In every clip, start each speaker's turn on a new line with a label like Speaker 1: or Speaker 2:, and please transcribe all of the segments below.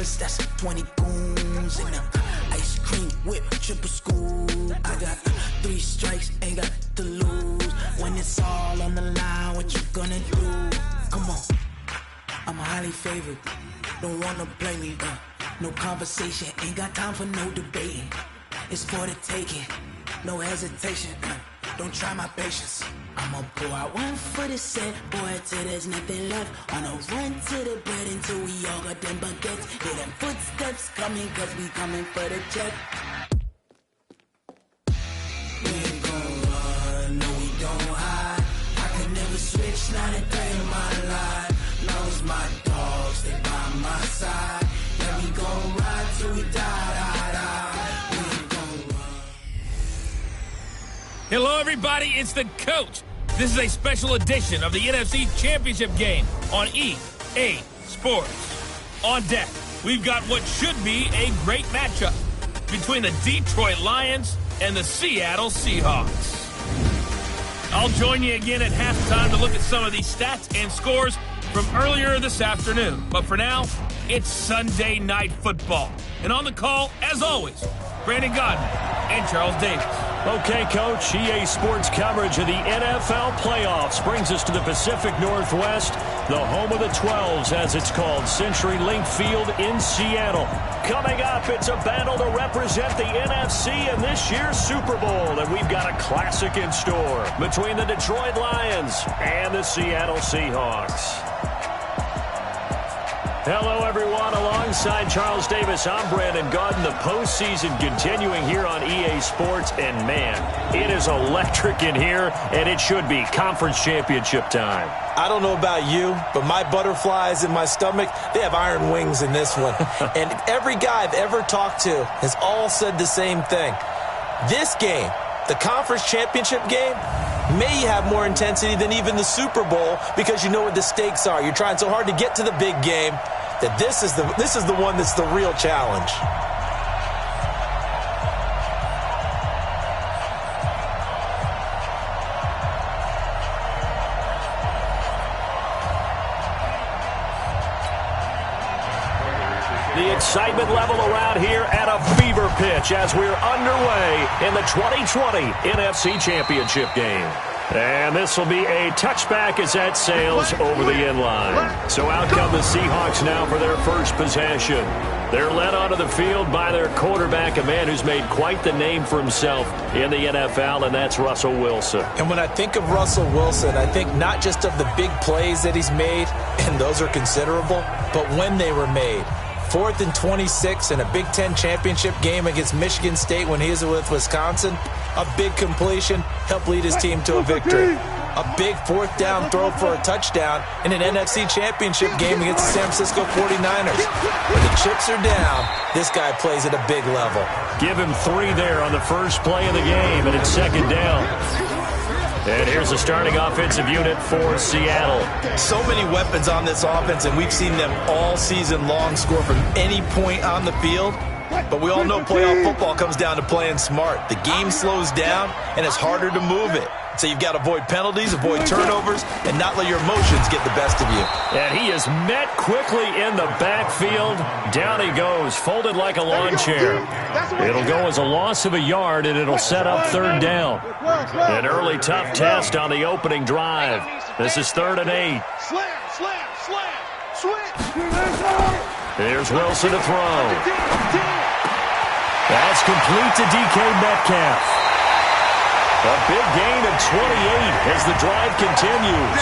Speaker 1: numbers, that's 20 goons in them. Ice cream whip, triple scoop. I got 3 strikes, ain't got to lose. When it's all on the line, what you gonna do? Come on, I'm highly favored. Don't wanna blame me, no conversation, ain't got time for no debating. It's for the taking, no hesitation. Don't try my patience. I'ma pour out one for the set, boy, till there's nothing left. On a run to the bread until we all got them baguettes. Hear them footsteps coming, cause we coming for the check. We ain't gon' run, no we don't hide. I could never switch, not a day in my life. Long as my dogs, they by my side. Yeah, we gon' ride till we die. We ain't gon' run.
Speaker 2: Hello, everybody. It's the coach. This is a special edition of the NFC Championship game on EA Sports. On deck, we've got what should be a great matchup between the Detroit Lions and the Seattle Seahawks. I'll join you again at halftime to look at some of these stats and scores from earlier this afternoon. But for now, it's Sunday Night Football. And on the call, as always, Brandon Godman and Charles Davis.
Speaker 3: Okay, Coach, EA Sports coverage of the NFL playoffs brings us to the Pacific Northwest, the home of the 12s, as it's called, CenturyLink Field in Seattle. Coming up, it's a battle to represent the NFC in this year's Super Bowl, and we've got a classic in store between the Detroit Lions and the Seattle Seahawks. Hello, everyone. Alongside Charles Davis, I'm Brandon Gaudin. The postseason continuing here on EA Sports. And, man, it is electric in here, and it should be conference championship time.
Speaker 4: I don't know about you, but my butterflies in my stomach, they have iron wings in this one. And every guy I've ever talked to has all said the same thing. This game, the conference championship game, may have more intensity than even the Super Bowl because you know what the stakes are. You're trying so hard to get to the big game that this is the one that's the real challenge.
Speaker 3: The excitement level around here at a fever pitch as we're underway in the 2020 NFC Championship game. And this will be a touchback as that sails over the end line. So out come the Seahawks now for their first possession. They're led onto the field by their quarterback, a man who's made quite the name for himself in the NFL, and that's Russell Wilson.
Speaker 4: And when I think of Russell Wilson, I think not just of the big plays that he's made, and those are considerable, but when they were made. 4th and 26 in a Big Ten championship game against Michigan State when he was with Wisconsin. A big completion helped lead his team to a victory. A big 4th down throw for a touchdown in an NFC championship game against the San Francisco 49ers. When the chips are down, this guy plays at a big level.
Speaker 3: Give him 3 there on the first play of the game, and it's 2nd down. And here's the starting offensive unit for Seattle.
Speaker 4: So many weapons on this offense, and we've seen them all season long score from any point on the field. But we all know playoff football comes down to playing smart. The game slows down, and it's harder to move it. So you've got to avoid penalties, avoid turnovers, and not let your emotions get the best of you.
Speaker 3: And he is met quickly in the backfield. Down he goes, folded like a lawn chair. It'll go as a loss of a yard, and it'll set up 3rd down. An early tough test on the opening drive. This is 3rd and 8. Here's Wilson to throw. That's complete to DK Metcalf. A big gain of 28 as the drive continues.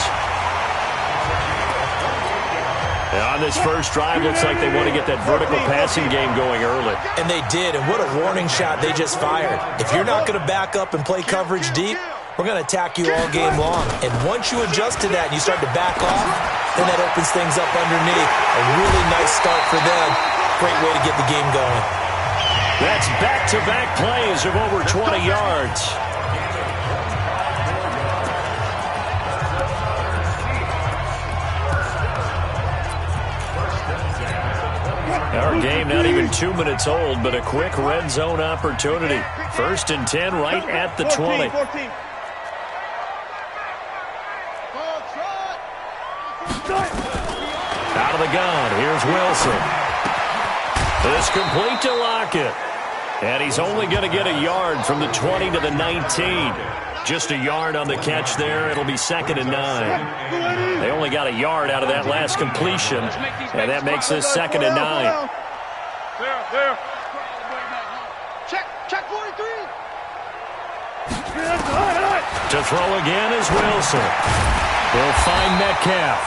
Speaker 3: And on this first drive, looks like they want to get that vertical passing game going early.
Speaker 4: And they did, and what a warning shot they just fired. If you're not going to back up and play coverage deep, we're going to attack you all game long. And once you adjust to that and you start to back off, then that opens things up underneath. A really nice start for them. Great way to get the game going.
Speaker 3: That's back-to-back plays of over 20 yards. Our game not even 2 minutes old, but a quick red zone opportunity. 1st and 10 right at the 20. Out of the gun, here's Wilson. It's complete to Lockett. And he's only going to get a yard from the 20 to the 19. Just a yard on the catch there. It'll be 2nd and 9. They only got a yard out of that last completion, and that makes this 2nd and 9.
Speaker 5: There. Check 43.
Speaker 3: To throw again is Wilson. He'll find Metcalf.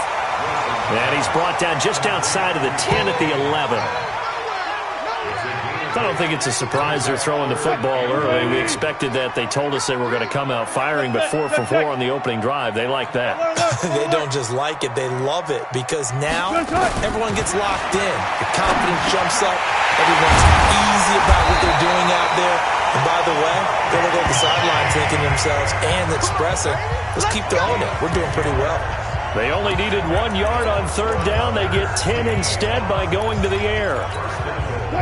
Speaker 3: And he's brought down just outside of the 10 at the 11. I don't think it's a surprise they're throwing the football early. We expected that. They told us they were going to come out firing, but 4 for 4 on the opening drive. They like that.
Speaker 4: They don't just like it, they love it, because now everyone gets locked in. The confidence jumps up. Everyone's easy about what they're doing out there. And by the way, they look at the sideline thinking to themselves and expressing, let's keep throwing it. We're doing pretty well.
Speaker 3: They only needed 1 yard on 3rd down. They get 10 instead by going to the air.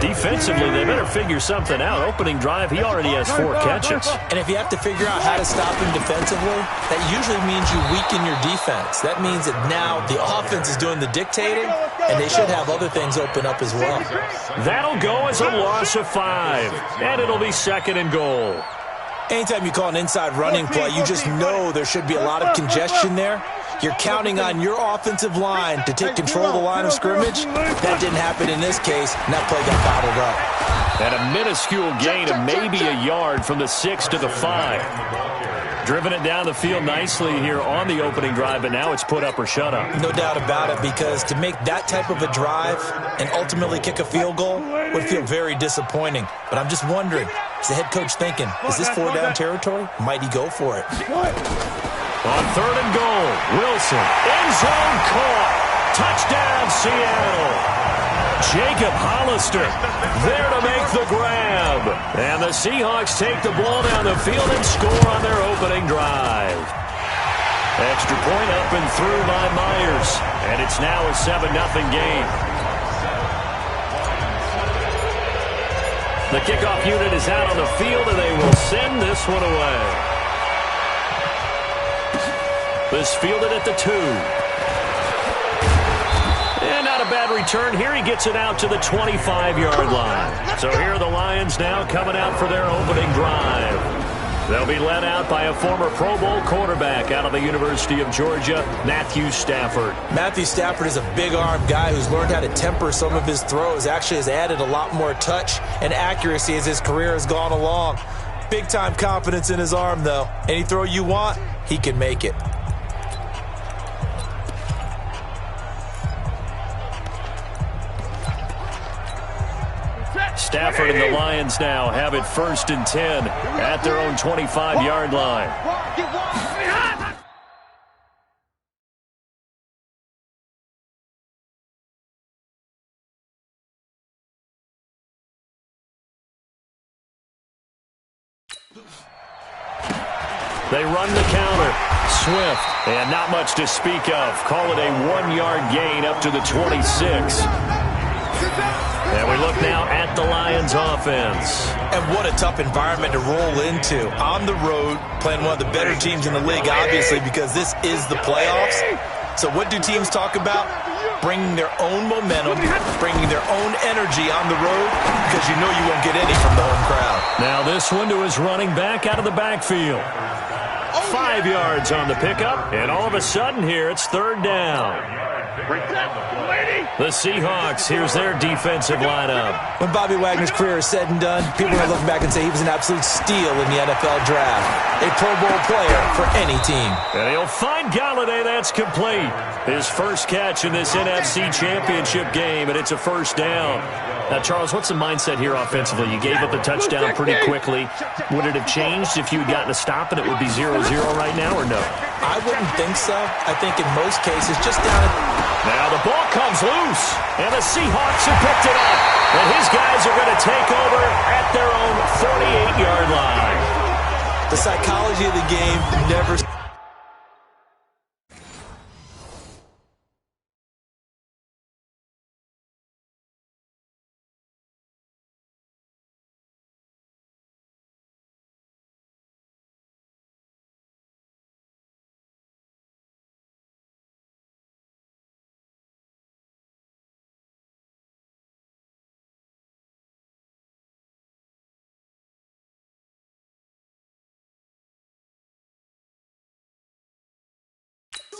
Speaker 3: Defensively, they better figure something out. Opening drive, he already has 4 catches.
Speaker 4: And if you have to figure out how to stop him defensively, that usually means you weaken your defense. That means that now the offense is doing the dictating, and they should have other things open up as well.
Speaker 3: That'll go as a loss of 5, and it'll be 2nd and goal.
Speaker 4: Anytime you call an inside running play, you just know there should be a lot of congestion there. You're counting on your offensive line to take control of the line of scrimmage. That didn't happen in this case, and that play got bottled up.
Speaker 3: And a minuscule gain of maybe a yard from the 6 to the 5. Driven it down the field nicely here on the opening drive, but now it's put up or shut up.
Speaker 4: No doubt about it, because to make that type of a drive and ultimately kick a field goal would feel very disappointing. But I'm just wondering, is the head coach thinking, is this 4-down territory? Might he go for it?
Speaker 3: On 3rd and goal, Wilson, end zone caught. Touchdown, Seattle. Jacob Hollister there to make the grab. And the Seahawks take the ball down the field and score on their opening drive. Extra point up and through by Myers. And it's now a 7-0 game. The kickoff unit is out on the field, and they will send this one away. This fielded at the 2. And not a bad return. Here he gets it out to the 25-yard line. So here are the Lions now coming out for their opening drive. They'll be led out by a former Pro Bowl quarterback out of the University of Georgia, Matthew Stafford.
Speaker 4: Matthew Stafford is a big-armed guy who's learned how to temper some of his throws. Actually has added a lot more touch and accuracy as his career has gone along. Big-time confidence in his arm, though. Any throw you want, he can make it.
Speaker 3: Stafford and the Lions now have it 1st and 10 at their own 25-yard line. They run the counter. Swift, and not much to speak of. Call it a 1-yard gain up to the 26. And we look now at the Lions offense.
Speaker 4: And what a tough environment to roll into. On the road, playing one of the better teams in the league, obviously, because this is the playoffs. So what do teams talk about? Bringing their own momentum, bringing their own energy on the road, because you know you won't get any from the home crowd.
Speaker 3: Now this one to his running back out of the backfield. 5 yards on the pickup, and all of a sudden here it's 3rd down. The Seahawks, here's their defensive lineup.
Speaker 4: When Bobby Wagner's career is said and done, people are going to look back and say he was an absolute steal in the NFL draft. A Pro Bowl player for any team.
Speaker 3: And he'll find Galladay. That's complete. His first catch in this NFC Championship game, and it's a 1st down. Now, Charles, what's the mindset here offensively? You gave up the touchdown pretty quickly. Would it have changed if you had gotten a stop and it would be 0-0 right now, or no?
Speaker 4: I wouldn't think so. I think in most cases, just down at...
Speaker 3: Now the ball comes loose, and the Seahawks have picked it up. And his guys are going to take over at their own 48-yard line.
Speaker 4: The psychology of the game never...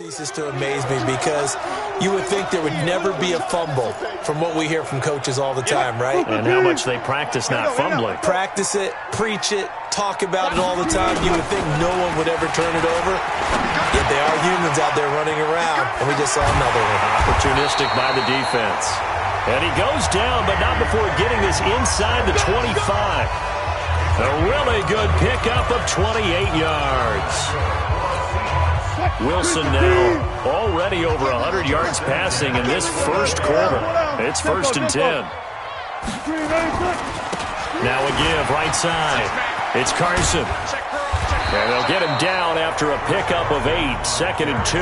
Speaker 4: ceases to amaze me because you would think there would never be a fumble from what we hear from coaches all the time, right?
Speaker 3: And how much they practice not fumbling.
Speaker 4: Practice it, preach it, talk about it all the time. You would think no one would ever turn it over. Yet they are humans out there running around, and we just saw another one.
Speaker 3: Opportunistic by the defense. And he goes down, but not before getting this inside the 25. A really good pickup of 28 yards. Wilson now already over 100 yards passing in this first quarter. It's 1st and 10. Now a give right side. It's Carson. And they'll get him down after a pickup of 8. 2nd and 2.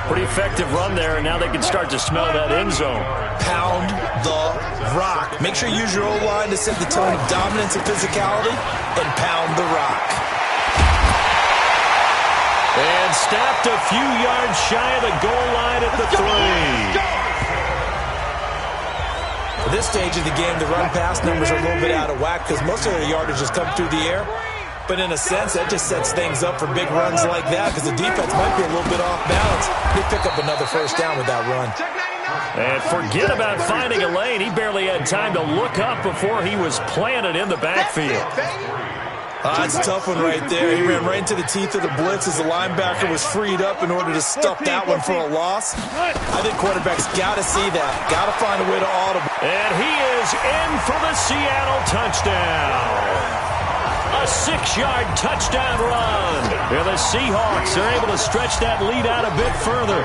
Speaker 3: Pretty effective run there, and now they can start to smell that end zone.
Speaker 4: Pound the rock. Make sure you use your O-line to set the tone of dominance and physicality, and pound the rock.
Speaker 3: And stopped a few yards shy of the goal line at the 3.
Speaker 4: At this stage of the game, the run-pass numbers are a little bit out of whack because most of their yardage has come through the air. But in a sense, that just sets things up for big runs like that because the defense might be a little bit off balance. They pick up another first down with that run.
Speaker 3: And forget about finding a lane. He barely had time to look up before he was planted in the backfield.
Speaker 4: That's a tough one right there. He ran right into the teeth of the blitz as the linebacker was freed up in order to stuff that one for a loss. I think quarterbacks got to see that. Got to find a way to audible.
Speaker 3: And he is in for the Seattle touchdown. A 6-yard touchdown run. And the Seahawks are able to stretch that lead out a bit further.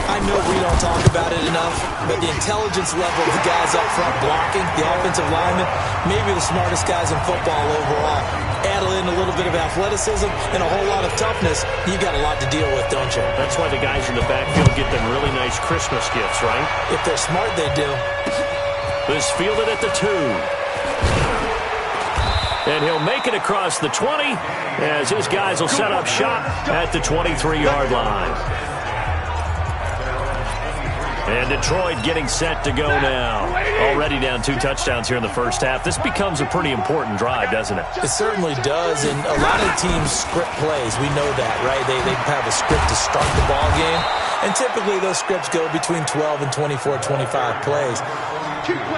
Speaker 4: I know we don't talk about it enough, but the intelligence level of the guys up front blocking, the offensive linemen, maybe the smartest guys in football overall. Add in a little bit of athleticism and a whole lot of toughness, you got a lot to deal with, don't you?
Speaker 3: That's why the guys in the backfield get them really nice Christmas gifts, right?
Speaker 4: If they're smart, they do.
Speaker 3: This fielded at the 2. And he'll make it across the 20 as his guys will set up shop at the 23-yard line. And Detroit getting set to go now. Already down 2 touchdowns here in the first half. This becomes a pretty important drive, doesn't it?
Speaker 4: It certainly does, and a lot of teams script plays. We know that, right? They have a script to start the ball game, and typically those scripts go between 12 and 24, 25 plays.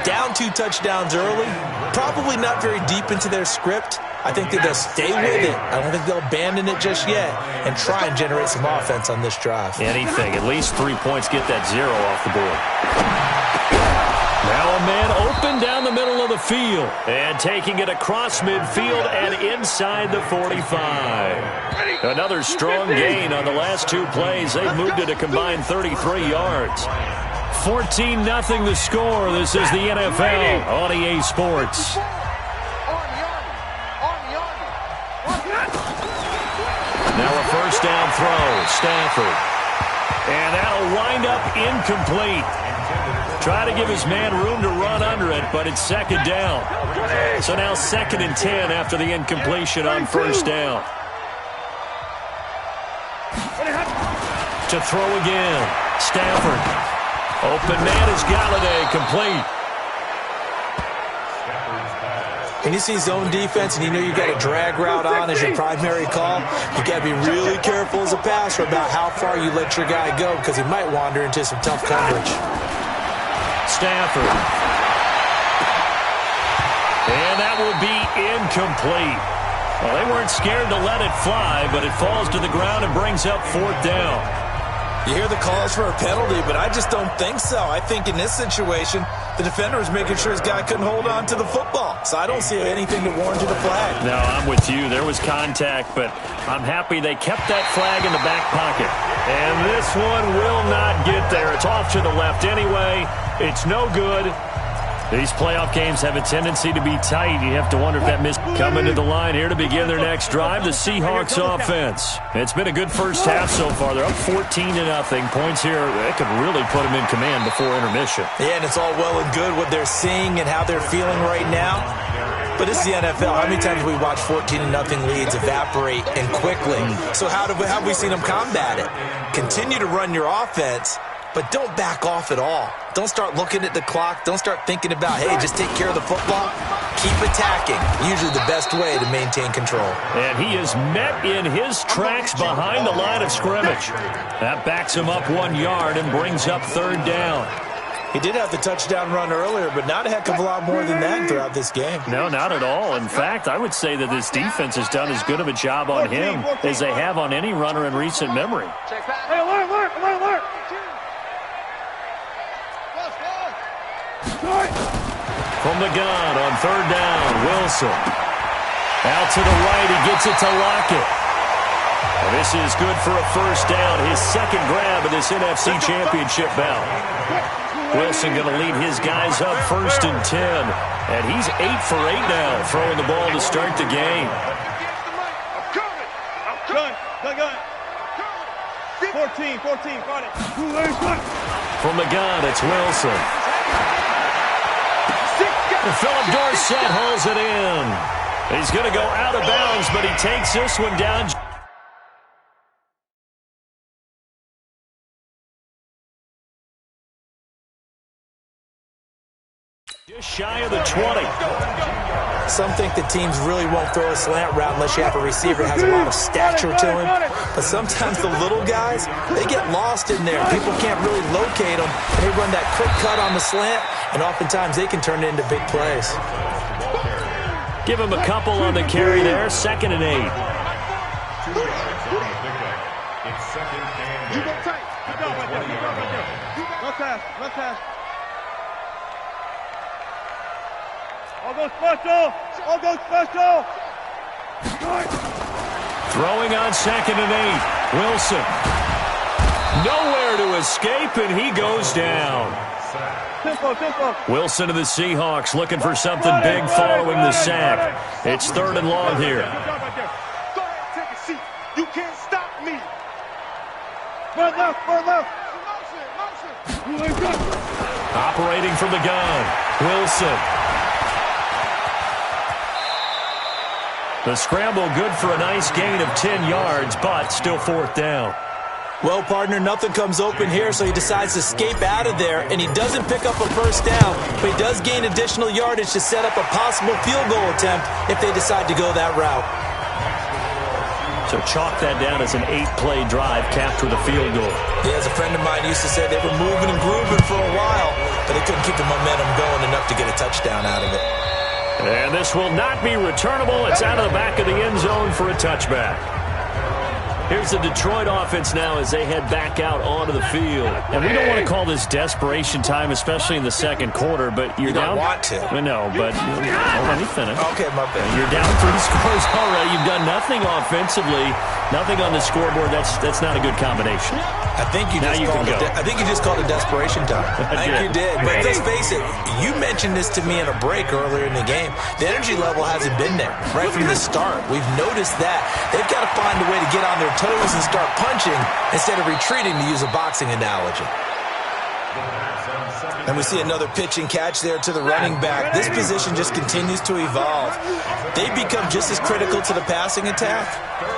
Speaker 4: Down 2 touchdowns early, probably not very deep into their script. I think that they'll stay with it. I don't think they'll abandon it just yet and try and generate some offense on this drive.
Speaker 3: Anything. At least 3 points, get that 0 off the board. Now a man open down the middle of the field. And taking it across midfield and inside the 45. Another strong gain on the last 2 plays. They've moved it a combined 33 yards. 14-0 the score. This is the NFL on EA Sports. Now a first down throw. Stafford. And that'll wind up incomplete. Try to give his man room to run under it, but it's 2nd down. So now 2nd and 10 after the incompletion on first down. To throw again. Stafford. Open man is Galladay, complete.
Speaker 4: When you see zone defense and you know you got a drag route on as your primary call, you got to be really careful as a passer about how far you let your guy go because he might wander into some tough coverage.
Speaker 3: Stafford. And that will be incomplete. Well, they weren't scared to let it fly, but it falls to the ground and brings up 4th down.
Speaker 4: You hear the calls for a penalty, but I just don't think so. I think in this situation, the defender was making sure his guy couldn't hold on to the football. So I don't see anything to warrant a flag.
Speaker 3: No, I'm with you. There was contact, but I'm happy they kept that flag in the back pocket. And this one will not get there. It's off to the left anyway. It's no good. These playoff games have a tendency to be tight. You have to wonder if that miss coming to the line here to begin their next drive. The Seahawks offense. It's been a good first half so far. They're up 14-0. Points here, that could really put them in command before intermission.
Speaker 4: Yeah, and it's all well and good what they're seeing and how they're feeling right now. But this is the NFL. How many times have we watched 14-0 leads evaporate and quickly? So how have we seen them combat it? Continue to run your offense, but don't back off at all. Don't start looking at the clock. Don't start thinking about, hey, just take care of the football. keep attacking. Usually the best way to maintain control.
Speaker 3: And he is met in his tracks behind the line of scrimmage. That backs him up 1 yard and brings up 3rd down.
Speaker 4: He did have the touchdown run earlier, but not a heck of a lot more than that throughout this game.
Speaker 3: No, not at all. In fact, I would say that this defense has done as good of a job on him as they have on any runner in recent memory.
Speaker 5: Hey, alert.
Speaker 3: From the gun on 3rd down, Wilson. Out to the right, he gets it to Lockett. And this is good for a 1st down, his 2nd grab of this NFC Championship bout. Wilson going to lead his guys up 1st and 10. And he's 8 for 8 now, throwing the ball to start the game.
Speaker 5: Gun. 14, got it.
Speaker 3: From the gun, it's Wilson. And Philip Dorsett hauls it in. He's going to go out of bounds, but he takes this one down. Just shy of the 20.
Speaker 4: Some think the teams really won't throw a slant route unless you have a receiver that has a lot of stature to him. But sometimes the little guys, they get lost in there. People can't really locate them. They run that quick cut on the slant, and oftentimes they can turn it into big plays.
Speaker 3: Give him a couple on the carry there. 2nd and 8.
Speaker 5: You go tight. Good job right there. Run pass. All go special.
Speaker 3: Throwing on 2nd and 8. Wilson. Nowhere to escape, and he goes down.
Speaker 5: Tempo.
Speaker 3: Wilson to the Seahawks looking for something big following the sack. It's 3rd and long here.
Speaker 5: Go ahead, take a seat. You can't stop me. Run left. Motion.
Speaker 3: Operating from the gun. Wilson. The scramble good for a nice gain of 10 yards, but still 4th down.
Speaker 4: Well, partner, nothing comes open here, so he decides to escape out of there, and he doesn't pick up a 1st down, but he does gain additional yardage to set up a possible field goal attempt if they decide to go that route.
Speaker 3: So chalk that down as an 8-play drive capped with a field goal.
Speaker 4: Yeah, as a friend of mine used to say, they were moving and grooving for a while, but they couldn't keep the momentum going enough to get a touchdown out of it.
Speaker 3: And this will not be returnable. It's out of the back of the end zone for a touchback. Here's the Detroit offense now as they head back out onto the field. And we don't want to call this desperation time, especially in the 2nd quarter, but you're down.
Speaker 4: You don't want to.
Speaker 3: No, but let me finish.
Speaker 4: Okay, my bad.
Speaker 3: You're down 3 scores already. You've done nothing offensively, nothing on the scoreboard. That's not a good combination.
Speaker 4: I think you just called it desperation time. I think you did. But let's face it, you mentioned this to me in a break earlier in the game. The energy level hasn't been there right from the start. We've noticed that. They've got to find a way to get on their toes and start punching instead of retreating, to use a boxing analogy. And we see another pitch and catch there to the running back. This position just continues to evolve. They become just as critical to the passing attack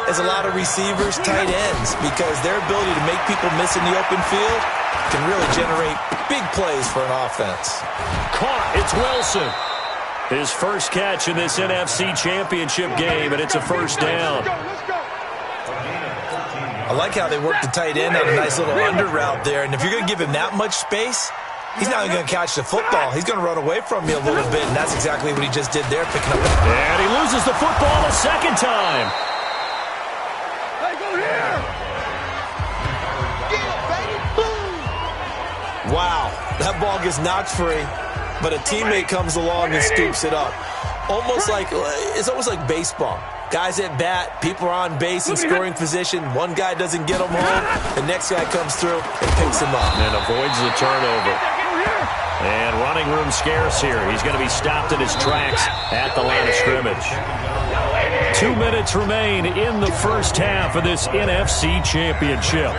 Speaker 4: as a lot of receivers, tight ends, because their ability to make people miss in the open field can really generate big plays for an offense.
Speaker 3: Caught. It's Wilson. His first catch in this NFC Championship game, and it's a 1st down.
Speaker 4: I like how they work the tight end on a nice little under route there, and if you're going to give him that much space, he's not going to catch the football. He's going to run away from you a little bit, and that's exactly what he just did there, picking up.
Speaker 3: And he loses the football a 2nd time.
Speaker 5: Hey, go here! Get it, baby! Boom!
Speaker 4: Wow, that ball gets knocked free, but a teammate comes along and scoops it up. It's almost like baseball. Guys at bat, people are on base in scoring position. One guy doesn't get them home. The next guy comes through and picks him up.
Speaker 3: And avoids the turnover. And running room scarce here. He's going to be stopped in his tracks at the line of scrimmage. 2 minutes remain in the first half of this NFC Championship.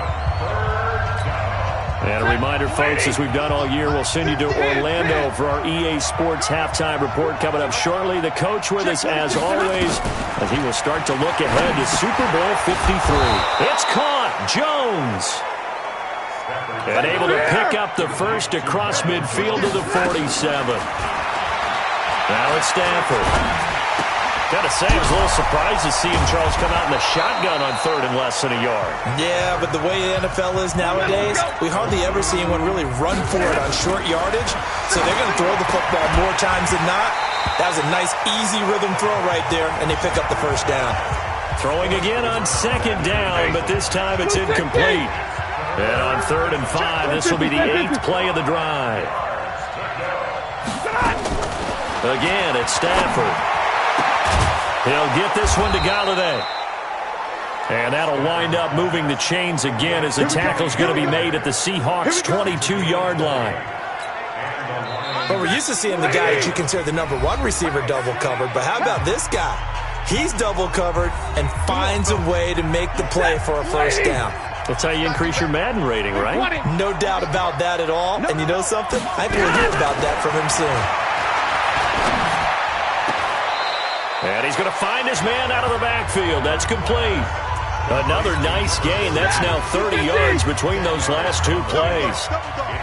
Speaker 3: And a reminder, folks, as we've done all year, we'll send you to Orlando for our EA Sports halftime report coming up shortly. The coach with us, as always, as he will start to look ahead to Super Bowl 53. It's caught. Jones. And able to pick up the first across midfield to the 47. Now it's Stafford. Gotta say, I was a little surprised to see him, Charles, come out in the shotgun on 3rd and less than a yard.
Speaker 4: Yeah, but the way the NFL is nowadays, we hardly ever see anyone really run for it on short yardage. So they're going to throw the football more times than not. That was a nice, easy rhythm throw right there, and they pick up the first down.
Speaker 3: Throwing again on 2nd down, but this time it's incomplete. And on 3rd and 5, this will be the 8th play of the drive. Again, it's Stafford. He'll get this one to Galladay. And that'll wind up moving the chains again as the tackle's going to be made at the Seahawks' 22-yard line.
Speaker 4: But we're used to seeing the guy that you consider the number 1 receiver double covered. But how about this guy? He's double covered and finds a way to make the play for a first down.
Speaker 3: That's how you increase your Madden rating, right?
Speaker 4: No doubt about that at all. And you know something? I think we'll hear about that from him soon.
Speaker 3: And he's going to find his man out of the backfield. That's complete. Another nice gain. That's now 30 yards between those last 2 plays.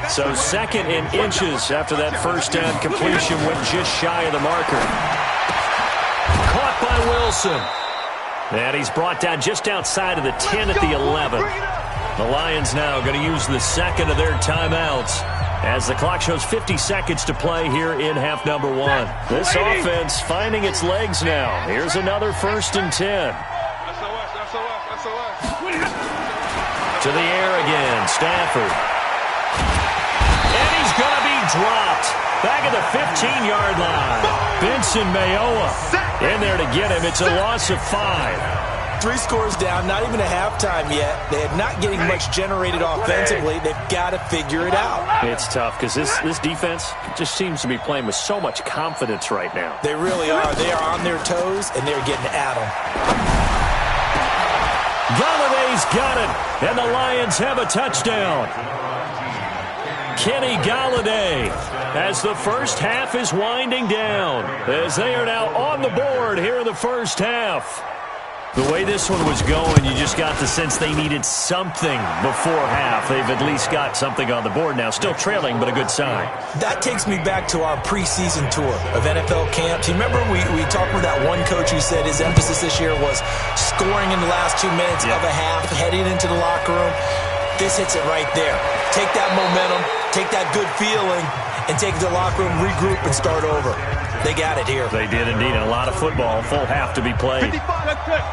Speaker 3: So 2nd in inches after that first down completion went just shy of the marker. Caught by Wilson. And he's brought down just outside of the 10 at the 11. The Lions now going to use the 2nd of their timeouts as the clock shows 50 seconds to play here in half number 1. This offense finding its legs now. Here's another 1st and 10. To the air again, Stafford. And he's going to be dropped. Back at the 15-yard line. Benson Mayowa in there to get him. It's a loss of 5.
Speaker 4: 3 scores down, not even a halftime yet. They are not getting much generated offensively. They've got to figure it out.
Speaker 3: It's tough because this defense just seems to be playing with so much confidence right now.
Speaker 4: They really are. They are on their toes, and they're getting at them.
Speaker 3: Galladay's got it, and the Lions have a touchdown. Kenny Galladay, as the first half is winding down, as they are now on the board here in the first half. The way this one was going, you just got the sense they needed something before half. They've at least got something on the board now. Still trailing, but a good sign.
Speaker 4: That takes me back to our preseason tour of NFL camps. You remember we talked with that one coach who said his emphasis this year was scoring in the last 2 minutes of a half, heading into the locker room. This hits it right there. Take that momentum, take that good feeling, and take it to the locker room, regroup, and start over. They got it here.
Speaker 3: They did indeed. And a lot of football, full half to be played.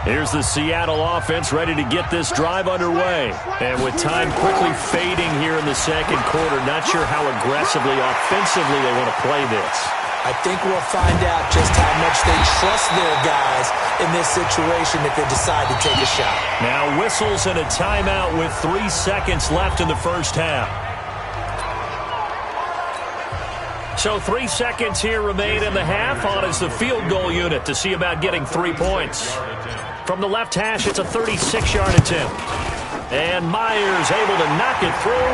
Speaker 3: Here's the Seattle offense ready to get this drive underway. And with time quickly fading here in the second quarter, not sure how aggressively, offensively they want to play this.
Speaker 4: I think we'll find out just how much they trust their guys in this situation if they decide to take a shot.
Speaker 3: Now whistles and a timeout with 3 seconds left in the first half. So 3 seconds here remain in the half. On is the field goal unit to see about getting 3 points. From the left hash, it's a 36-yard attempt. And Myers able to knock it through,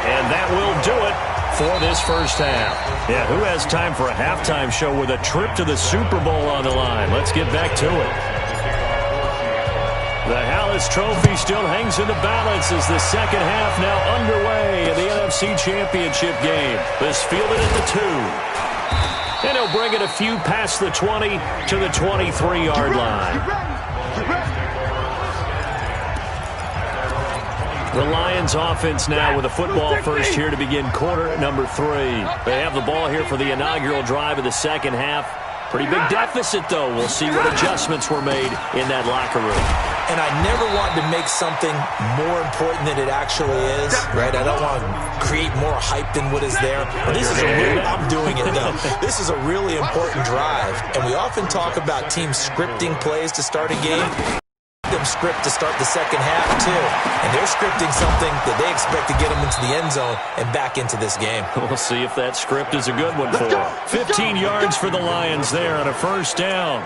Speaker 3: and that will do it for this first half. Yeah, who has time for a halftime show with a trip to the Super Bowl on the line? Let's get back to it. The Hallis Trophy still hangs in the balance as the second half now underway in the NFC Championship game. This fielded at the 2. And he'll bring it a few past the 20 to the 23-yard line. The Lions offense now with a football first here to begin quarter number 3. They have the ball here for the inaugural drive of the second half. Pretty big deficit, though. We'll see what adjustments were made in that locker room.
Speaker 4: And I never want to make something more important than it actually is, right? I don't want to create more hype than what is there. But this is I'm doing it, though. This is a really important drive. And we often talk about teams scripting plays to start a game. Them script to start the second half, too. And they're scripting something that they expect to get them into the end zone and back into this game.
Speaker 3: We'll see if that script is a good one for them. 15 yards for the Lions there on a first down.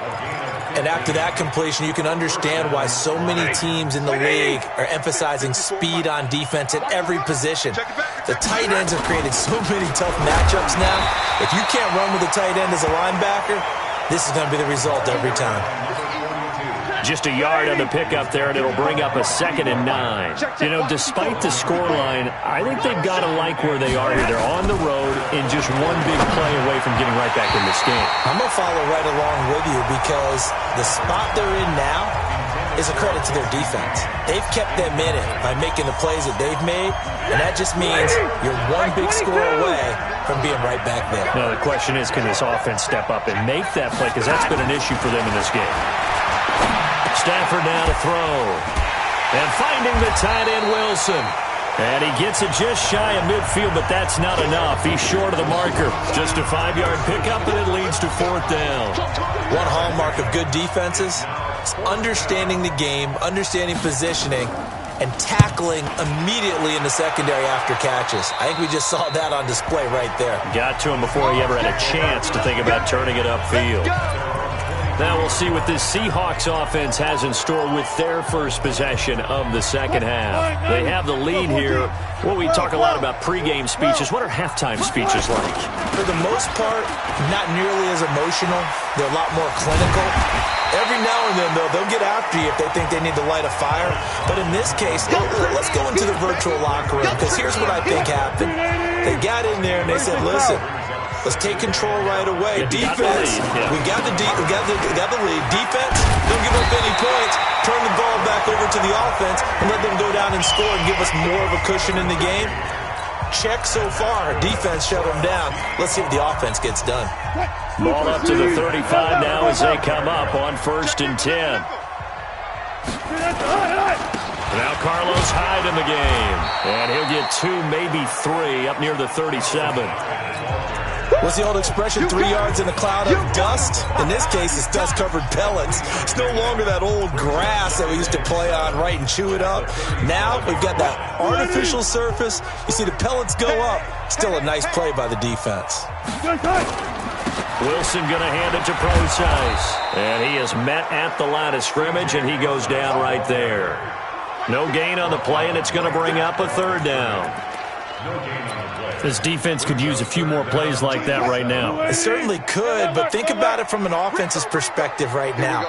Speaker 4: And after that completion, you can understand why so many teams in the league are emphasizing speed on defense at every position. The tight ends have created so many tough matchups now. If you can't run with a tight end as a linebacker, this is going to be the result every time.
Speaker 3: Just a yard on the pickup there, and it'll bring up a 2nd and 9. You know, despite the scoreline, I think they've got to like where they are here. They're on the road and just one big play away from getting right back in this game.
Speaker 4: I'm going to follow right along with you because the spot they're in now is a credit to their defense. They've kept them in it by making the plays that they've made, and that just means you're one big score away from being right back there.
Speaker 3: Now, the question is, can this offense step up and make that play? Because that's been an issue for them in this game. Stafford now to throw. And finding the tight end, Wilson. And he gets it just shy of midfield, but that's not enough. He's short of the marker. Just a 5-yard pickup, and it leads to 4th down.
Speaker 4: One hallmark of good defenses is understanding the game, understanding positioning, and tackling immediately in the secondary after catches. I think we just saw that on display right there.
Speaker 3: Got to him before he ever had a chance to think about turning it upfield. Now we'll see what this Seahawks offense has in store with their first possession of the second half. They have the lead here. Well, we talk a lot about pregame speeches. What are halftime speeches like?
Speaker 4: For the most part, not nearly as emotional. They're a lot more clinical. Every now and then, though, they'll get after you if they think they need to light a fire. But in this case, let's go into the virtual locker room, because here's what I think happened. They got in there and they said, listen, let's take control right away. Defense, we got the lead. Defense, don't give up any points. Turn the ball back over to the offense and let them go down and score and give us more of a cushion in the game. Check so far. Defense shut them down. Let's see if the offense gets done.
Speaker 3: Ball up to the 35 now as they come up on 1st and 10. Now Carlos Hyde in the game. And he'll get 2, maybe 3 up near the 37.
Speaker 4: What's the old expression, 3 yards in a cloud of dust? In this case, it's dust-covered pellets. It's no longer that old grass that we used to play on, right, and chew it up. Now we've got that artificial surface. You see the pellets go up. Still a nice play by the defense.
Speaker 3: Wilson going to hand it to Procise. And he is met at the line of scrimmage, and he goes down right there. No gain on the play, and it's going to bring up a 3rd down. This defense could use a few more plays like that right now.
Speaker 4: It certainly could, but think about it from an offense's perspective right now.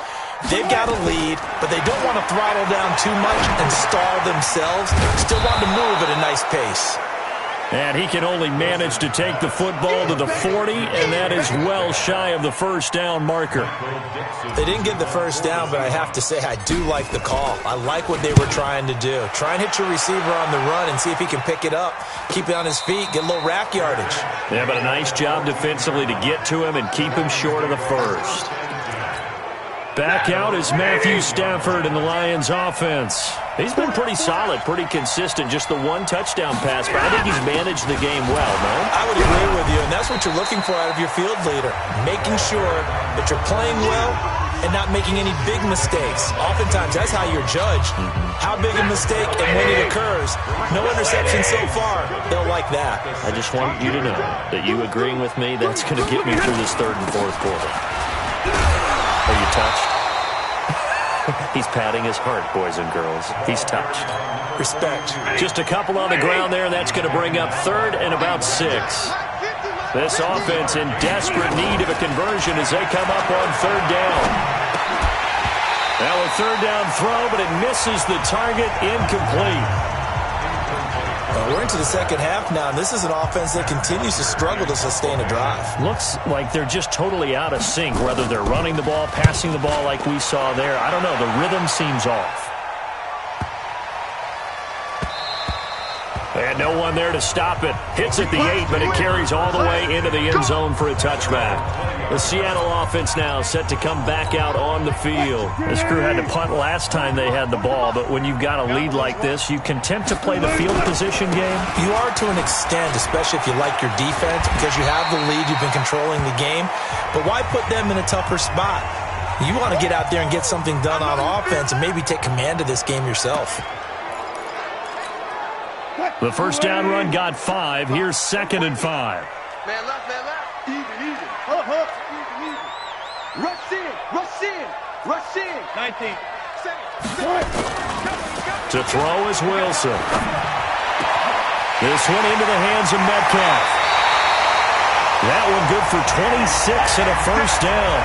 Speaker 4: They've got a lead, but they don't want to throttle down too much and stall themselves. Still want to move at a nice pace.
Speaker 3: And he can only manage to take the football to the 40, and that is well shy of the 1st down marker.
Speaker 4: They didn't get the 1st down, but I have to say I do like the call. I like what they were trying to do. Try and hit your receiver on the run and see if he can pick it up, keep it on his feet, get a little rack yardage.
Speaker 3: Yeah, but a nice job defensively to get to him and keep him short of the 1st. Back out is Matthew Stafford in the Lions offense. He's been pretty solid, pretty consistent, just the 1 touchdown pass, but I think he's managed the game well, no?
Speaker 4: I would agree with you, and that's what you're looking for out of your field leader, making sure that you're playing well and not making any big mistakes. Oftentimes, that's how you're judged. How big a mistake and when it occurs. No interception so far. They'll like that.
Speaker 3: I just want you to know that you agreeing with me, that's going to get me through this 3rd and 4th quarter. Are you touched? He's patting his heart, boys and girls. He's touched.
Speaker 4: Respect.
Speaker 3: Just a couple on the ground there, and that's going to bring up 3rd and about 6. This offense in desperate need of a conversion as they come up on 3rd down. Now a 3rd down throw, but it misses the target, incomplete.
Speaker 4: We're into the second half now, and this is an offense that continues to struggle to sustain a drive.
Speaker 3: Looks like they're just totally out of sync, whether they're running the ball, passing the ball like we saw there. I don't know. The rhythm seems off. And no one there to stop it. Hits at the 8, but it carries all the way into the end zone for a touchback. The Seattle offense now set to come back out on the field. This crew had to punt last time they had the ball, but when you've got a lead like this, you content to play the field position game?
Speaker 4: You are to an extent, especially if you like your defense, because you have the lead, you've been controlling the game. But why put them in a tougher spot? You want to get out there and get something done on offense and maybe take command of this game yourself.
Speaker 3: The 1st down run got 5. Here's 2nd and 5.
Speaker 5: Man left, man left. Easy. Easy. Rush in. 19.
Speaker 3: To throw is Wilson. This one into the hands of Metcalf. That one good for 26 and a 1st down.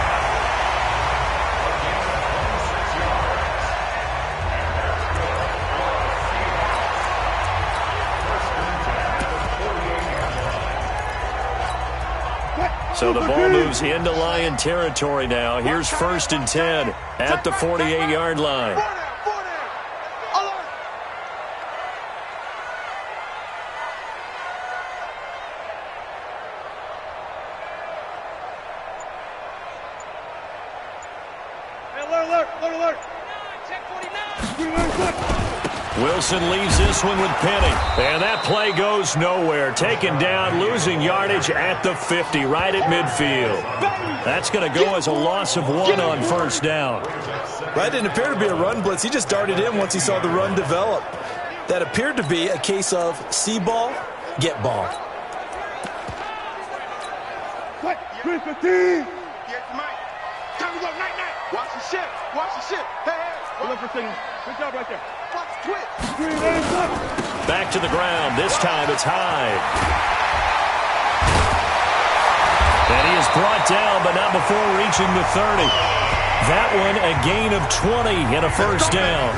Speaker 3: So the ball moves into Lion territory now. Here's 1st and 10 at the 48-yard line. Wilson leaves this one with Penny. And that play goes nowhere. Taken down, losing yardage at the 50, right at midfield. That's going to go as a loss of 1 on 1st down.
Speaker 4: That didn't appear to be a run blitz. He just darted in once he saw the run develop. That appeared to be a case of see ball, get ball.
Speaker 5: What? 315. Time to go, night. Watch the ship. Hey. Look for signal. Good job right there. Watch twitch.
Speaker 3: Back to the ground. This time it's high. And he is brought down, but not before reaching the 30. That one a gain of 20 and a 1st down.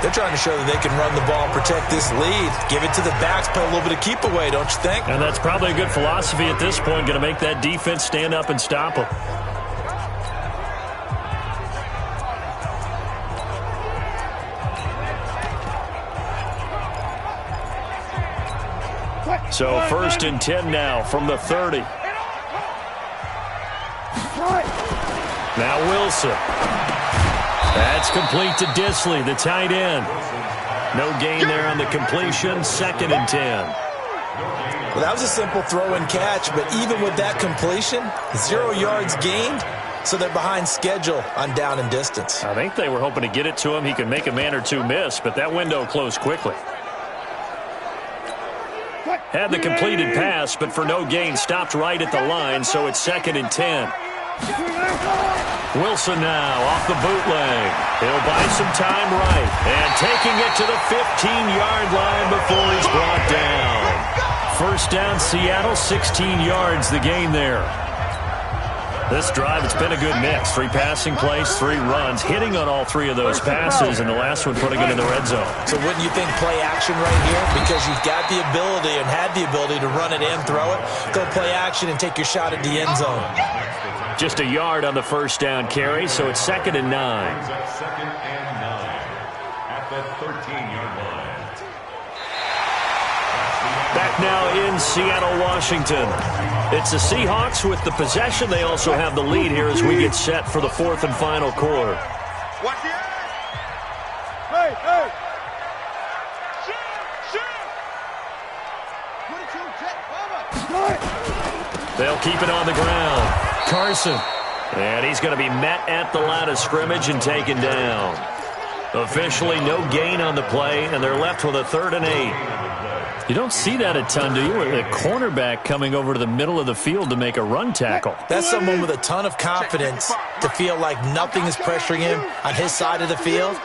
Speaker 4: They're trying to show that they can run the ball, protect this lead. Give it to the backs, play a little bit of keep away, don't you think?
Speaker 3: And that's probably a good philosophy at this point, going to make that defense stand up and stop them. So 1st and 10 now from the 30. Now Wilson. That's complete to Disley, the tight end. No gain there on the completion. 2nd and 10.
Speaker 4: Well, that was a simple throw and catch, but even with that completion, 0 yards gained, so they're behind schedule on down and distance.
Speaker 3: I think they were hoping to get it to him. He could make a man or two miss, but that window closed quickly. Had the completed pass, but for no gain, stopped right at the line, so it's 2nd and 10. Wilson now off the bootleg. He'll buy some time right. And taking it to the 15-yard line before he's brought down. 1st down, Seattle, 16 yards the gain there. This drive, it's been a good mix. 3 passing plays, 3 runs, hitting on all 3 of those passes, and the last one putting it in the red zone.
Speaker 4: So wouldn't you think play action right here? Because you've got the ability and had the ability to run it and throw it. Go play action and take your shot at the end zone.
Speaker 3: Just a yard on the 1st down carry, so it's 2nd and 9.
Speaker 6: 2nd and 9 at the 13-yard line.
Speaker 3: Back now in Seattle, Washington. It's the Seahawks with the possession. They also have the lead here as we get set for the 4th and final quarter.
Speaker 5: Watch it. Hey.
Speaker 3: They'll keep it on the ground. Carson. And he's going to be met at the line of scrimmage and taken down. Officially no gain on the play, and they're left with a 3rd and 8. You don't see that a ton, do you? With a cornerback coming over to the middle of the field to make a run tackle.
Speaker 4: That's someone with a ton of confidence to feel like nothing is pressuring him on his side of the field.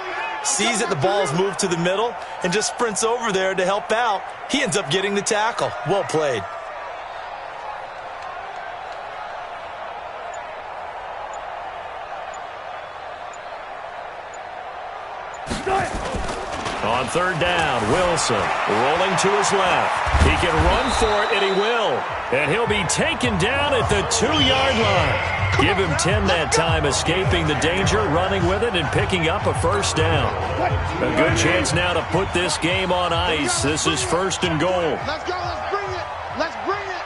Speaker 4: Sees that the ball's moved to the middle and just sprints over there to help out. He ends up getting the tackle. Well played.
Speaker 3: On 3rd down, Wilson rolling to his left. He can run for it, and he will. And he'll be taken down at the 2-yard line. Give him 10 that time, escaping the danger, running with it, and picking up a 1st down. A good chance now to put this game on ice. This is 1st and goal.
Speaker 5: Let's go. Let's bring it. Let's bring it.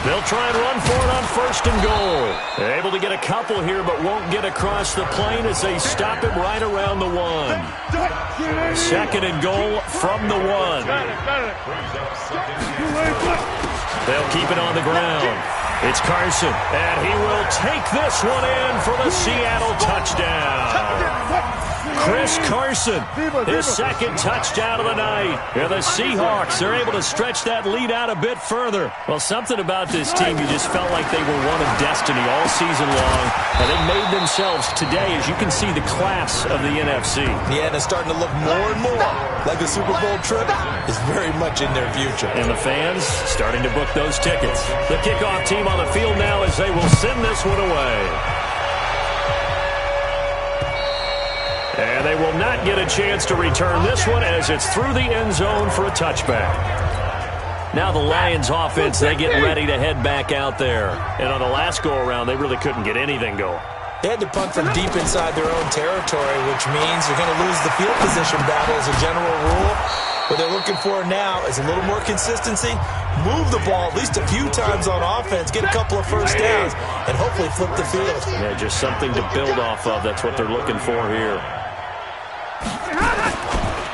Speaker 3: They'll try and run for it on 1st and goal. They're able to get a couple here, but won't get across the plane as they stop him right around the 1. 2nd and goal from the 1. They'll keep it on the ground. It's Carson, and he will take this one in for the Seattle touchdown. Chris Carson, his 2nd touchdown of the night. And the Seahawks are able to stretch that lead out a bit further. Well, something about this team, you just felt like they were one of destiny all season long. And they made themselves today, as you can see, the class of the NFC.
Speaker 4: Yeah, and it's starting to look more and more like the Super Bowl trip is very much in their future.
Speaker 3: And the fans starting to book those tickets. The kickoff team on the field now as they will send this one away. And they will not get a chance to return this one as it's through the end zone for a touchback. Now the Lions offense, they get ready to head back out there. And on the last go-around, they really couldn't get anything going.
Speaker 4: They had to punt from deep inside their own territory, which means you're going to lose the field position battle as a general rule. What they're looking for now is a little more consistency, move the ball at least a few times on offense, get a couple of first downs, and hopefully flip the field.
Speaker 3: Yeah, just something to build off of. That's what they're looking for here.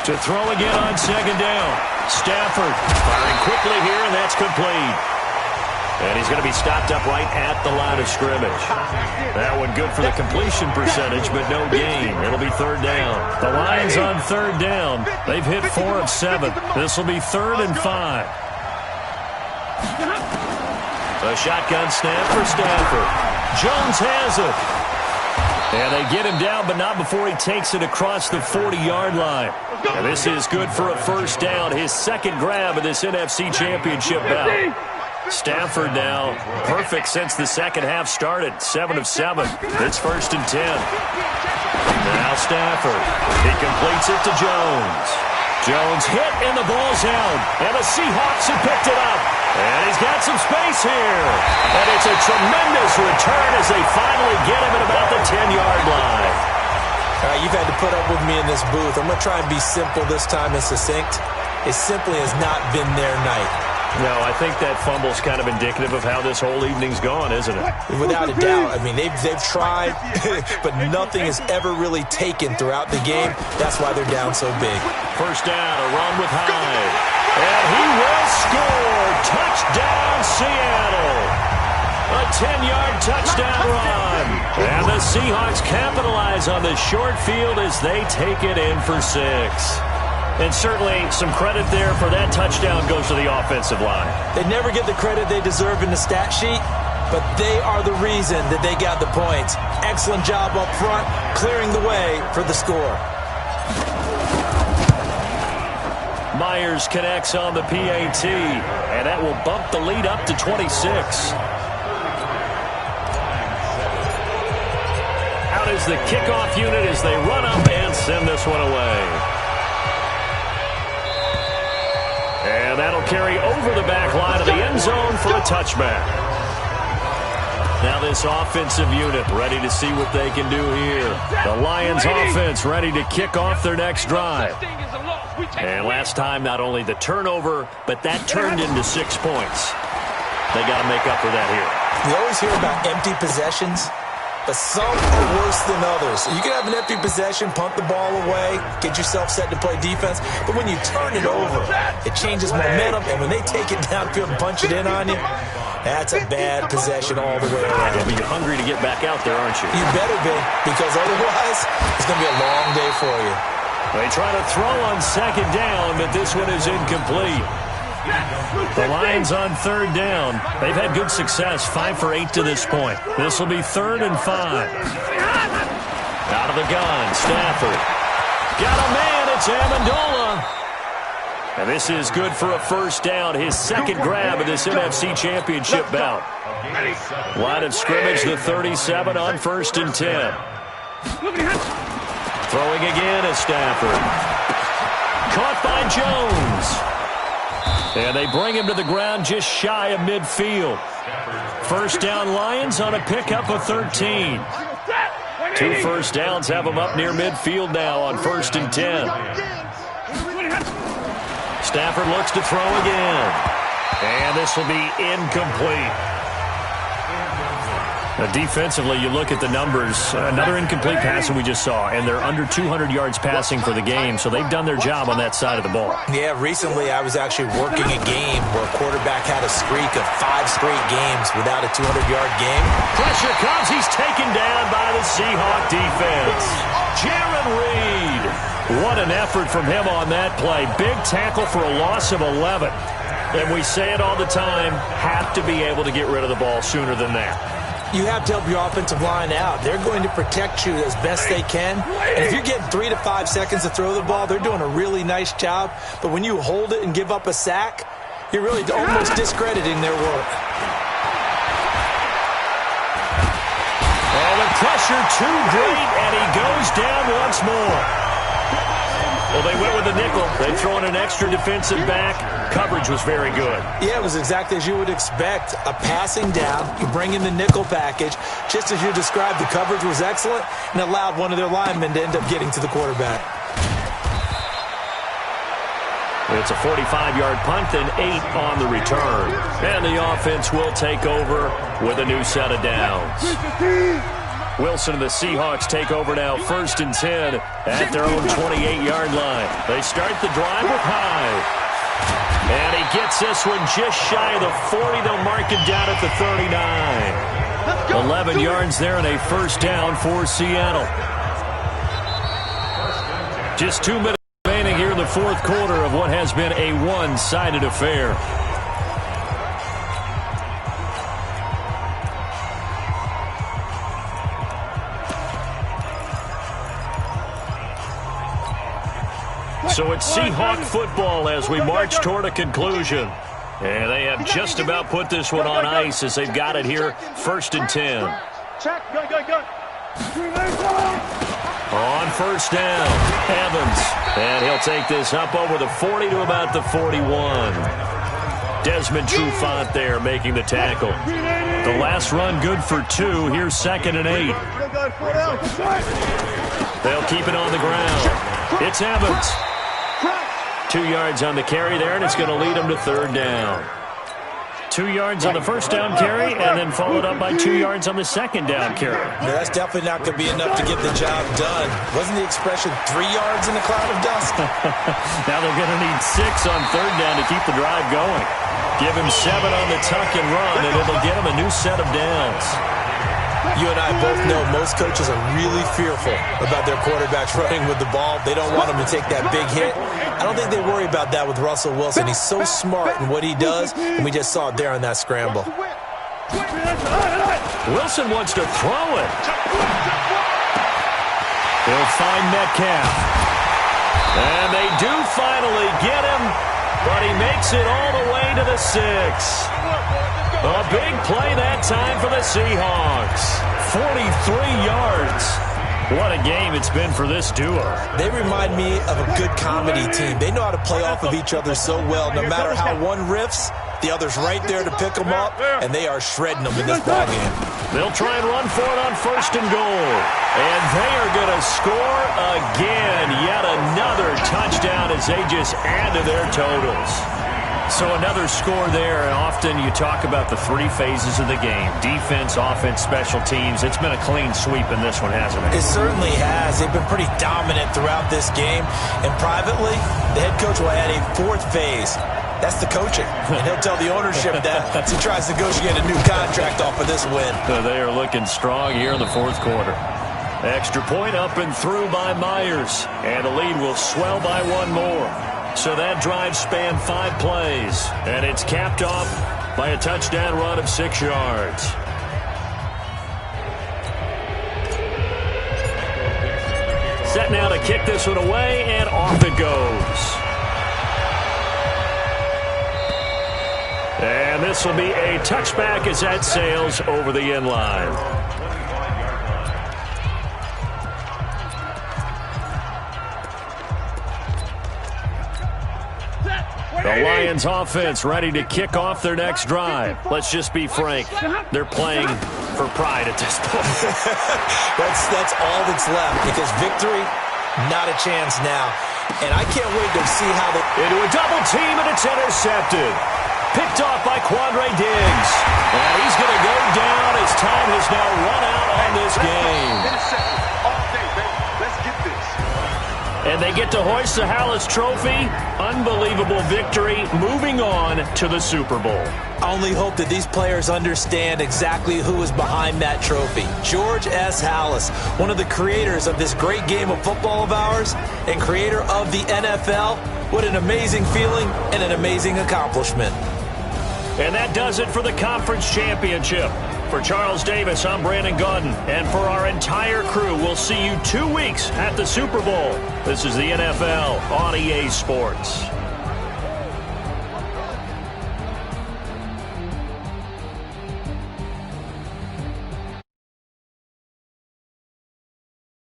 Speaker 3: To throw again on second down. Stafford firing quickly here, and that's complete. And he's going to be stopped up right at the line of scrimmage. That one good for the completion percentage, but no gain. It'll be third down. The Lions on third down. They've hit 4 of 7. This will be 3rd and 5. A shotgun snap for Stafford. Jones has it. And they get him down, but not before he takes it across the 40-yard line. And this is good for a first down. His second grab of this NFC Championship bout. Stafford now perfect since the second half started. 7 of 7. It's 1st and 10. Now Stafford. He completes it to Jones. Jones hit and the ball's out. And the Seahawks have picked it up. And he's got some space here. And it's a tremendous return as they finally get him at about the 10-yard line.
Speaker 4: All right, you've had to put up with me in this booth. I'm going to try and be simple this time and succinct. It simply has not been their night.
Speaker 3: No, I think that fumble's kind of indicative of how this whole evening's gone, isn't it?
Speaker 4: Without a doubt. I mean, they've tried, but nothing is ever really taken throughout the game. That's why they're down so big.
Speaker 3: First down, a run with Hyde. And he will score. Touchdown, Seattle. A 10-yard touchdown run. And the Seahawks capitalize on the short field as they take it in for 6. And certainly some credit there for that touchdown goes to the offensive line.
Speaker 4: They never get the credit they deserve in the stat sheet, but they are the reason that they got the points. Excellent job up front, clearing the way for the score.
Speaker 3: Myers connects on the PAT, and that will bump the lead up to 26. Out is the kickoff unit as they run up and send this one away. And that'll carry over the back line of the end zone for a touchback. Now this offensive unit ready to see what they can do here. The Lions offense ready to kick off their next drive. And last time, not only the turnover, but that turned into 6 points. They got to make up for that here.
Speaker 4: You always hear about empty possessions, but some are worse than others. You can have an empty possession, punt the ball away, get yourself set to play defense, but when you turn it over, it changes momentum, and when they take it downfield and punch it in on you, that's a bad possession all the way around.
Speaker 3: You'll be hungry to get back out there, aren't you?
Speaker 4: You better be, because otherwise, it's going to be a long day for you.
Speaker 3: They try to throw on second down, but this one is incomplete. The Lions on third down. They've had good success, 5 for 8 to this point. This will be 3rd and 5. Out of the gun, Stafford. Got a man, it's Amendola. And this is good for a first down, his second grab of this NFC Championship bout. Line of scrimmage, the 37 on 1st and 10. Throwing again is Stafford. Caught by Jones. And they bring him to the ground just shy of midfield. First down Lions on a pickup of 13. 2 first downs have them up near midfield now on 1st and 10. Stafford looks to throw again. And this will be incomplete. Now, defensively, you look at the numbers. Another incomplete pass that we just saw, and they're under 200 yards passing for the game, so they've done their job on that side of the ball.
Speaker 4: Yeah, recently I was actually working a game where a quarterback had a streak of 5 straight games without a 200-yard game.
Speaker 3: Pressure comes. He's taken down by the Seahawk defense. Jaron Reed. What an effort from him on that play. Big tackle for a loss of 11. And we say it all the time, have to be able to get rid of the ball sooner than that.
Speaker 4: You have to help your offensive line out. They're going to protect you as best they can. And if you're getting 3 to 5 seconds to throw the ball, they're doing a really nice job. But when you hold it and give up a sack, you're really almost discrediting their work.
Speaker 3: Oh, the pressure too great, and he goes down once once more. Well, they went with the nickel. They throw in an extra defensive back. Coverage was very good.
Speaker 4: Yeah, it was exactly as you would expect. A passing down, you bring in the nickel package. Just as you described, the coverage was excellent and allowed one of their linemen to end up getting to the quarterback.
Speaker 3: It's a 45-yard punt and 8 on the return. And the offense will take over with a new set of downs. Wilson and the Seahawks take over now, 1st and 10 at their own 28-yard line. They start the drive with Hyde. And he gets this one just shy of the 40. They'll mark him down at the 39. 11 yards there and a 1st down for Seattle. Just 2 minutes remaining here in the 4th quarter of what has been a one-sided affair. So it's Seahawk football as we march toward a conclusion. And they have just about put this one on ice as they've got it here, 1st and 10. On 1st down, Evans. And he'll take this up over the 40 to about the 41. Desmond Trufant there making the tackle. The last run good for 2. Here's 2nd and 8. They'll keep it on the ground. It's Evans. 2 yards on the carry there, and it's going to lead them to 3rd down. 2 yards on the 1st down carry, and then followed up by 2 yards on the 2nd down carry.
Speaker 4: No, that's definitely not going to be enough to get the job done. Wasn't the expression 3 yards in a cloud of dust?
Speaker 3: Now they're going to need 6 on 3rd down to keep the drive going. Give him 7 on the tuck and run, and it'll get him a new set of downs.
Speaker 4: You and I both know most coaches are really fearful about their quarterbacks running with the ball. They don't want them to take that big hit. I don't think they worry about that with Russell Wilson. He's so smart in what he does, and we just saw it there on that scramble.
Speaker 3: Wilson wants to throw it. He'll find Metcalf. And they do finally get him, but he makes it all the way to the 6. A big play that time for the Seahawks. 43 yards. What a game it's been for this duo.
Speaker 4: They remind me of a good comedy team. They know how to play off of each other so well. No matter how one riffs, the other's right there to pick them up, and they are shredding them in this ballgame.
Speaker 3: They'll try and run for it on 1st and goal. And they are going to score again. Yet another touchdown as they just add to their totals. So another score there, and often you talk about the 3 phases of the game. Defense, offense, special teams. It's been a clean sweep in this one, hasn't it?
Speaker 4: It certainly has. They've been pretty dominant throughout this game. And privately, the head coach will add a 4th phase. That's the coaching. And he'll tell the ownership that as he tries to negotiate a new contract off of this win.
Speaker 3: So they are looking strong here in the 4th quarter. Extra point up and through by Myers. And the lead will swell by 1 more. So that drive spanned 5 plays, and it's capped off by a touchdown run of 6 yards. Set now to kick this one away, and off it goes. And this will be a touchback as that sails over the end line. The Lions offense ready to kick off their next drive. Let's just be frank. They're playing for pride at this point.
Speaker 4: That's all that's left, because victory, not a chance now. And I can't wait to see how they...
Speaker 3: Into a double team, and it's intercepted. Picked off by Quandre Diggs. And he's going to go down as time has now run out on this game.
Speaker 5: All day, baby. Let's get this.
Speaker 3: And they get to hoist the Hallis Trophy. Unbelievable victory, moving on to the Super Bowl.
Speaker 4: I only hope that these players understand exactly who is behind that trophy. George S. Hallis, one of the creators of this great game of football of ours and creator of the NFL. What an amazing feeling and an amazing accomplishment.
Speaker 3: And that does it for the conference championship. For Charles Davis, I'm Brandon Gaudin. And for our entire crew, we'll see you 2 weeks at the Super Bowl. This is the NFL on EA Sports.